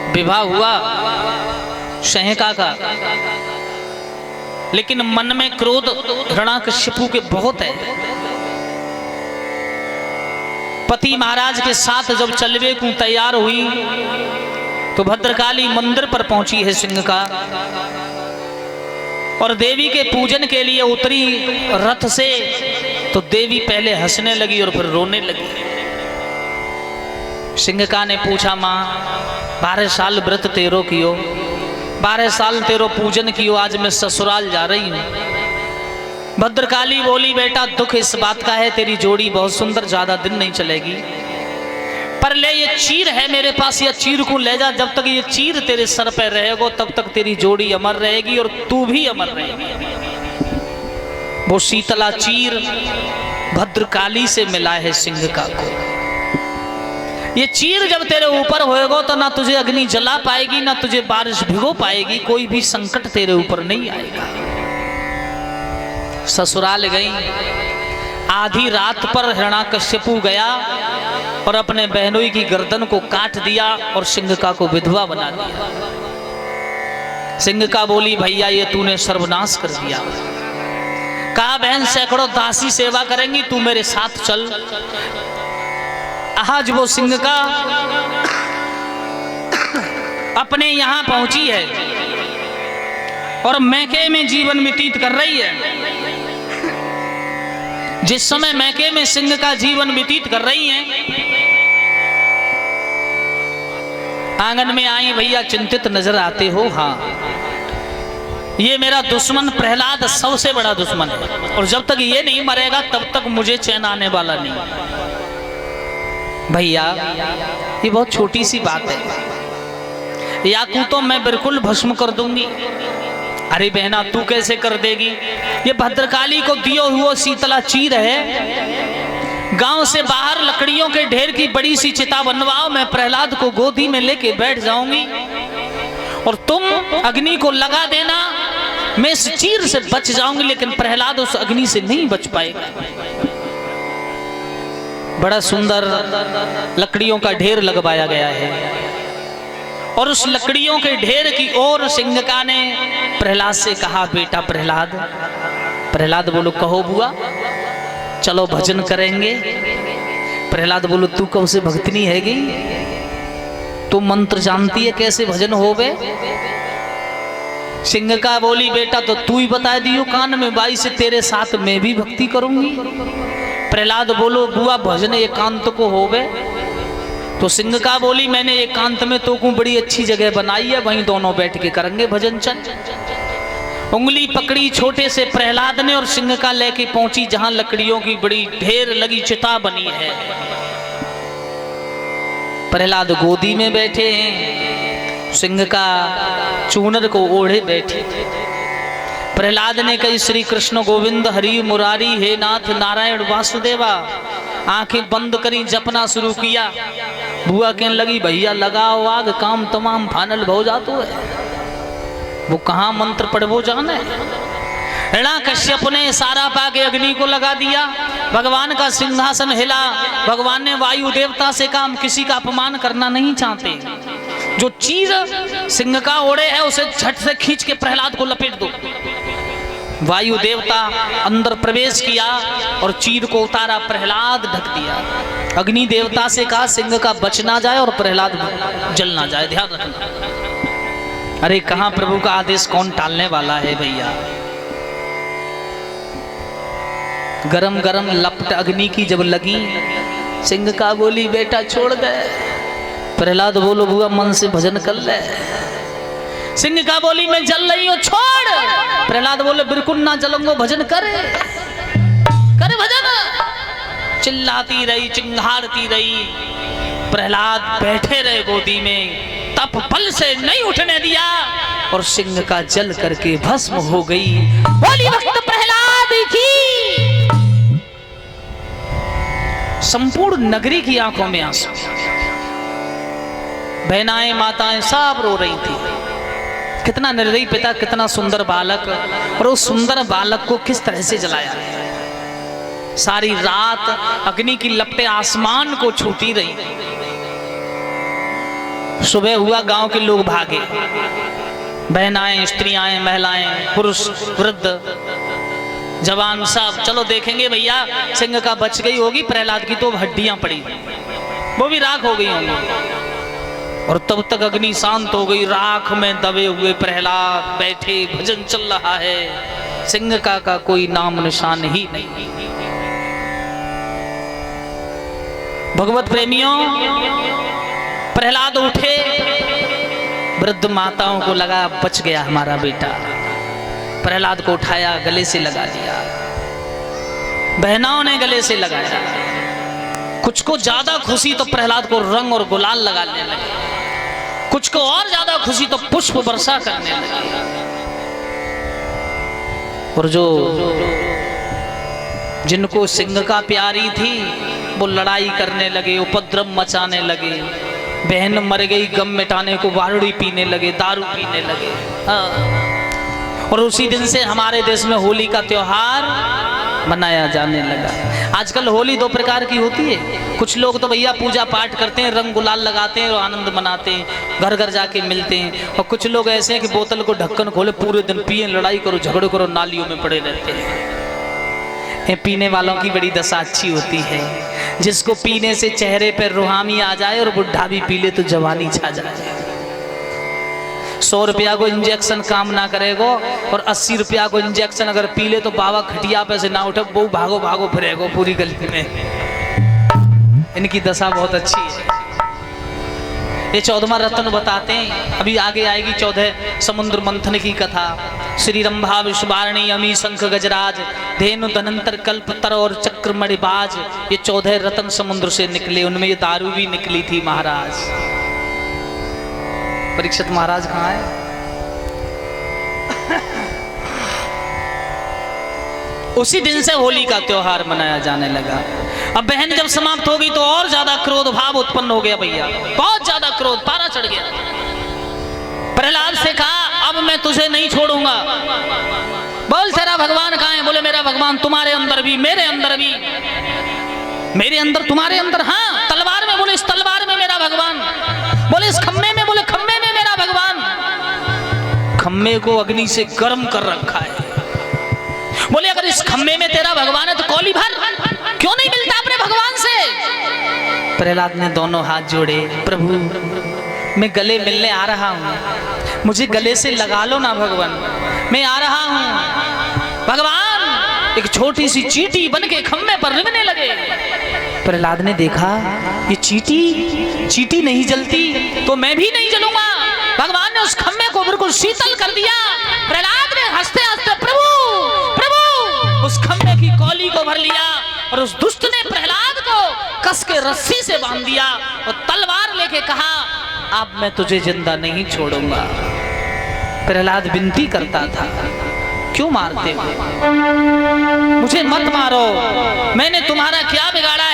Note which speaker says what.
Speaker 1: विवाह हुआ शहका का, लेकिन मन में क्रोध हिरण्याकश्यपु के बहुत है। पति महाराज के साथ जब चलवे को तैयार हुई तो भद्रकाली मंदिर पर पहुंची है सिंह का, और देवी के पूजन के लिए उतरी रथ से, तो देवी पहले हंसने लगी और फिर रोने लगी। सिंह का ने पूछा, माँ 12 साल व्रत तेरो कियो, 12 साल तेरो पूजन कियो, आज मैं ससुराल जा रही हूँ। भद्रकाली बोली, बेटा दुख इस बात का है, तेरी जोड़ी बहुत सुंदर, ज्यादा दिन नहीं चलेगी, पर ले ये चीर है मेरे पास, ये चीर को ले जा, जब तक ये चीर तेरे सर पे रहेगा तब तक तेरी जोड़ी अमर रहेगी और तू भी अमर रहेगी। वो शीतला चीर भद्रकाली से मिला है सिंह का को। ये चीर जब तेरे ऊपर होएगा तो ना तुझे अग्नि जला पाएगी, ना तुझे बारिश भिगो पाएगी, कोई भी संकट तेरे ऊपर नहीं आएगा। ससुराल गई, आधी रात पर हिरण्याकश्यपु गया और अपने बहनोई की गर्दन को काट दिया और सिंघका को विधवा बना दिया। सिंघका बोली, भैया ये तूने सर्वनाश कर दिया। कहा, बहन सैकड़ों दासी सेवा करेंगी, तू मेरे साथ चल। आज वो सिंघका अपने यहां पहुंची है और मैके में जीवन व्यतीत कर रही है। जिस समय मैके में सिंह का जीवन व्यतीत कर रही हैं, आंगन में आई, भैया चिंतित नजर आते हो। हाँ, ये मेरा दुश्मन प्रहलाद सबसे बड़ा दुश्मन है, और जब तक ये नहीं मरेगा तब तक मुझे चैन आने वाला नहीं। भैया ये बहुत छोटी सी बात है, या तो मैं बिल्कुल भस्म कर दूंगी। अरे बहना तू कैसे कर देगी, ये भद्रकाली को दियो हुआ शीतला चीर है। गांव से बाहर लकड़ियों के ढेर की बड़ी सी चिता बनवाओ, मैं प्रहलाद को गोदी में लेके बैठ जाऊंगी और तुम अग्नि को लगा देना, मैं इस चीर से बच जाऊंगी, लेकिन प्रहलाद उस अग्नि से नहीं बच पाएगा। बड़ा सुंदर लकड़ियों का ढेर लगवाया गया है और उस लकड़ियों के ढेर की ओर सिंघका ने प्रहलाद से कहा, बेटा प्रहलाद। प्रहलाद बोलो, कहो बुआ, चलो भजन करेंगे। प्रहलाद बोलो, तू कब से भक्तनी हैगी, तू मंत्र जानती है कैसे भजन होवे। सिंघका बोली, बेटा तो तू ही बता दियो कान में बाई से, तेरे साथ मैं भी भक्ति करूंगी। प्रहलाद बोलो, बुआ भजन एकांत को होवे। तो सिंघका बोली, मैंने एकांत में तो को बड़ी अच्छी जगह बनाई है, वहीं दोनों बैठ के करेंगे भजन। चल उंगली पकड़ी छोटे से प्रहलाद ने और सिंघका लेके पहुंची जहां लकड़ियों की बड़ी ढेर लगी चिता बनी है। प्रहलाद गोदी में बैठे हैं, सिंघका चूनर को ओढ़े बैठे। प्रहलाद ने कही, श्री कृष्ण गोविंद हरि मुरारी, हे नाथ नारायण वासुदेवा। आंखें बंद करी, जपना शुरू किया। बुआ कहने लगी, भैया लगाओ आग, काम तमाम फाइनल हो जातो है। वो कहाँ मंत्र पढ़वो जाने। हिरण्याकश्यप ने इशारा पाके अग्नि को लगा दिया। भगवान का सिंहासन हिला। भगवान ने वायु देवता से कहा, हम किसी का अपमान करना नहीं चाहते, जो चीज सिंह का ओढ़े है उसे झट से खींच के प्रहलाद को लपेट दो। वायु देवता अंदर प्रवेश किया और चीर को उतारा, प्रहलाद ढक दिया। अग्नि देवता से कहा, सिंह का बच ना जाए और प्रहलाद जल ना जाए, ध्यान रखना। अरे कहां प्रभु का आदेश कौन टालने वाला है भैया। गरम गरम लपट अग्नि की जब लगी, सिंह का बोली, बेटा छोड़ दे। प्रहलाद बोलो, बुआ मन से भजन कर ले। सिंह का बोली, मैं जल रही हूं, छोड़। प्रहलाद बोले, बिल्कुल ना जलूंगा, भजन करे करे भजन। चिल्लाती रही, चिंघाड़ती रही। प्रहलाद बैठे रहे गोदी में, तप बल से नहीं उठने दिया और सिंह का जल करके भस्म हो गई। बोली भक्त प्रहलाद की। संपूर्ण नगरी की आंखों में आंसू, बहनाएं माताएं सब रो रही थी। कितना निर्दयी पिता, कितना सुंदर बालक, और उस सुंदर बालक को किस तरह से जलाया। सारी रात अग्नि की लपटें आसमान को छूती रही। सुबह हुआ, गांव के लोग भागे, बहनाएं, स्त्रियां, महिलाएं, पुरुष, वृद्ध, जवान सब, चलो देखेंगे भैया सिंह का बच गई होगी, प्रहलाद की तो हड्डियां पड़ी, वो भी राख हो गई होंगी। और तब तक अग्नि शांत हो गई, राख में दबे हुए प्रहलाद बैठे, भजन चल रहा है, सिंह का कोई नाम निशान ही नहीं। भगवत प्रेमियों, प्रहलाद उठे, वृद्ध माताओं को लगा बच गया हमारा बेटा, प्रहलाद को उठाया, गले से लगा लिया, बहनाओं ने गले से लगाया। कुछ को ज्यादा खुशी तो प्रहलाद को रंग और गुलाल लगाने लगे, कुछ को और ज्यादा खुशी तो पुष्प वर्षा करने लगे। और जो जिनको सिंह का प्यारी थी वो लड़ाई करने लगे, उपद्रव मचाने लगे, बहन मर गई गम मिटाने को वारुड़ी पीने लगे, दारू पीने लगे। और उसी दिन से हमारे देश में होली का त्योहार मनाया जाने लगा। आजकल होली दो प्रकार की होती है, कुछ लोग तो भैया पूजा पाठ करते हैं, रंग गुलाल लगाते हैं और आनंद मनाते हैं, घर घर जाके मिलते हैं। और कुछ लोग ऐसे हैं कि बोतल को ढक्कन खोले, पूरे दिन पिए, लड़ाई करो, झगड़े करो, नालियों में पड़े रहते हैं। पीने वालों की बड़ी दशा अच्छी होती है, जिसको पीने से चेहरे पर रुहानी आ जाए और बुढ़ा भी पी ले तो जवानी छा जाए। 100 रुपया को इंजेक्शन काम ना करेगो और 80 रुपया को इंजेक्शन अगर पी ले तो बाबा खटिया पे से ना उठे, वो भागो भागो फिरेगो पूरी गली में। इनकी दशा बहुत अच्छी है। ये 14वां रत्न बताते हैं, अभी आगे आएगी 14 समुद्र मंथन की कथा। श्री रंभा विश्वारणी अमी शंख गजराज धेनु धनंतर कल्प तर और चक्र मणिबाज, ये 14 रत्न समुद्र से निकले, उनमें ये दारू भी निकली थी महाराज। परीक्षित महाराज कहाँ है? उसी दिन से होली का त्योहार मनाया जाने लगा। अब बहन जब समाप्त होगी तो और ज्यादा क्रोध भाव उत्पन्न हो गया भैया, बहुत ज्यादा क्रोध, पारा चढ़ गया। प्रहलाद से कहा अब मैं तुझे नहीं छोड़ूंगा। बोल तेरा भगवान कहाँ है? बोले मेरा भगवान तुम्हारे अंदर भी, मेरे अंदर भी, मेरे अंदर तुम्हारे अंदर। हाँ, तलवार में? बोले इस तलवार में मेरा भगवान। बोले इस खम्मे में? बोले खम्मे में मेरा भगवान। खम्मे को अग्नि से गर्म कर रखा है। बोले अगर इस खम्मे में तेरा भगवान है तो कौली भर क्यों नहीं मिलता अपने भगवान से? प्रहलाद ने दोनों हाथ जोड़े, प्रभु मैं गले मिलने आ रहा हूं, मुझे गले से लगा लो ना भगवान, मैं आ रहा हूं। भगवान एक छोटी सी चींटी बन के खम्मे पर रिगने लगे। प्रहलाद ने देखा ये चींटी नहीं जलती तो मैं भी नहीं जलूंगा। भगवान ने उस खम्मे को बिल्कुल शीतल कर दिया। प्रहलाद ने हंसते हंसते प्रभु उस खम्मे की कौली को भर लिया और उस दुष्ट ने प्रहलाद को कस के रस्सी से बांध दिया और तलवार लेके कहा अब मैं तुझे जिंदा नहीं छोड़ूंगा। प्रहलाद विनती करता था क्यों मारते हो मुझे, मत मारो, मैंने तुम्हारा क्या बिगाड़ा है?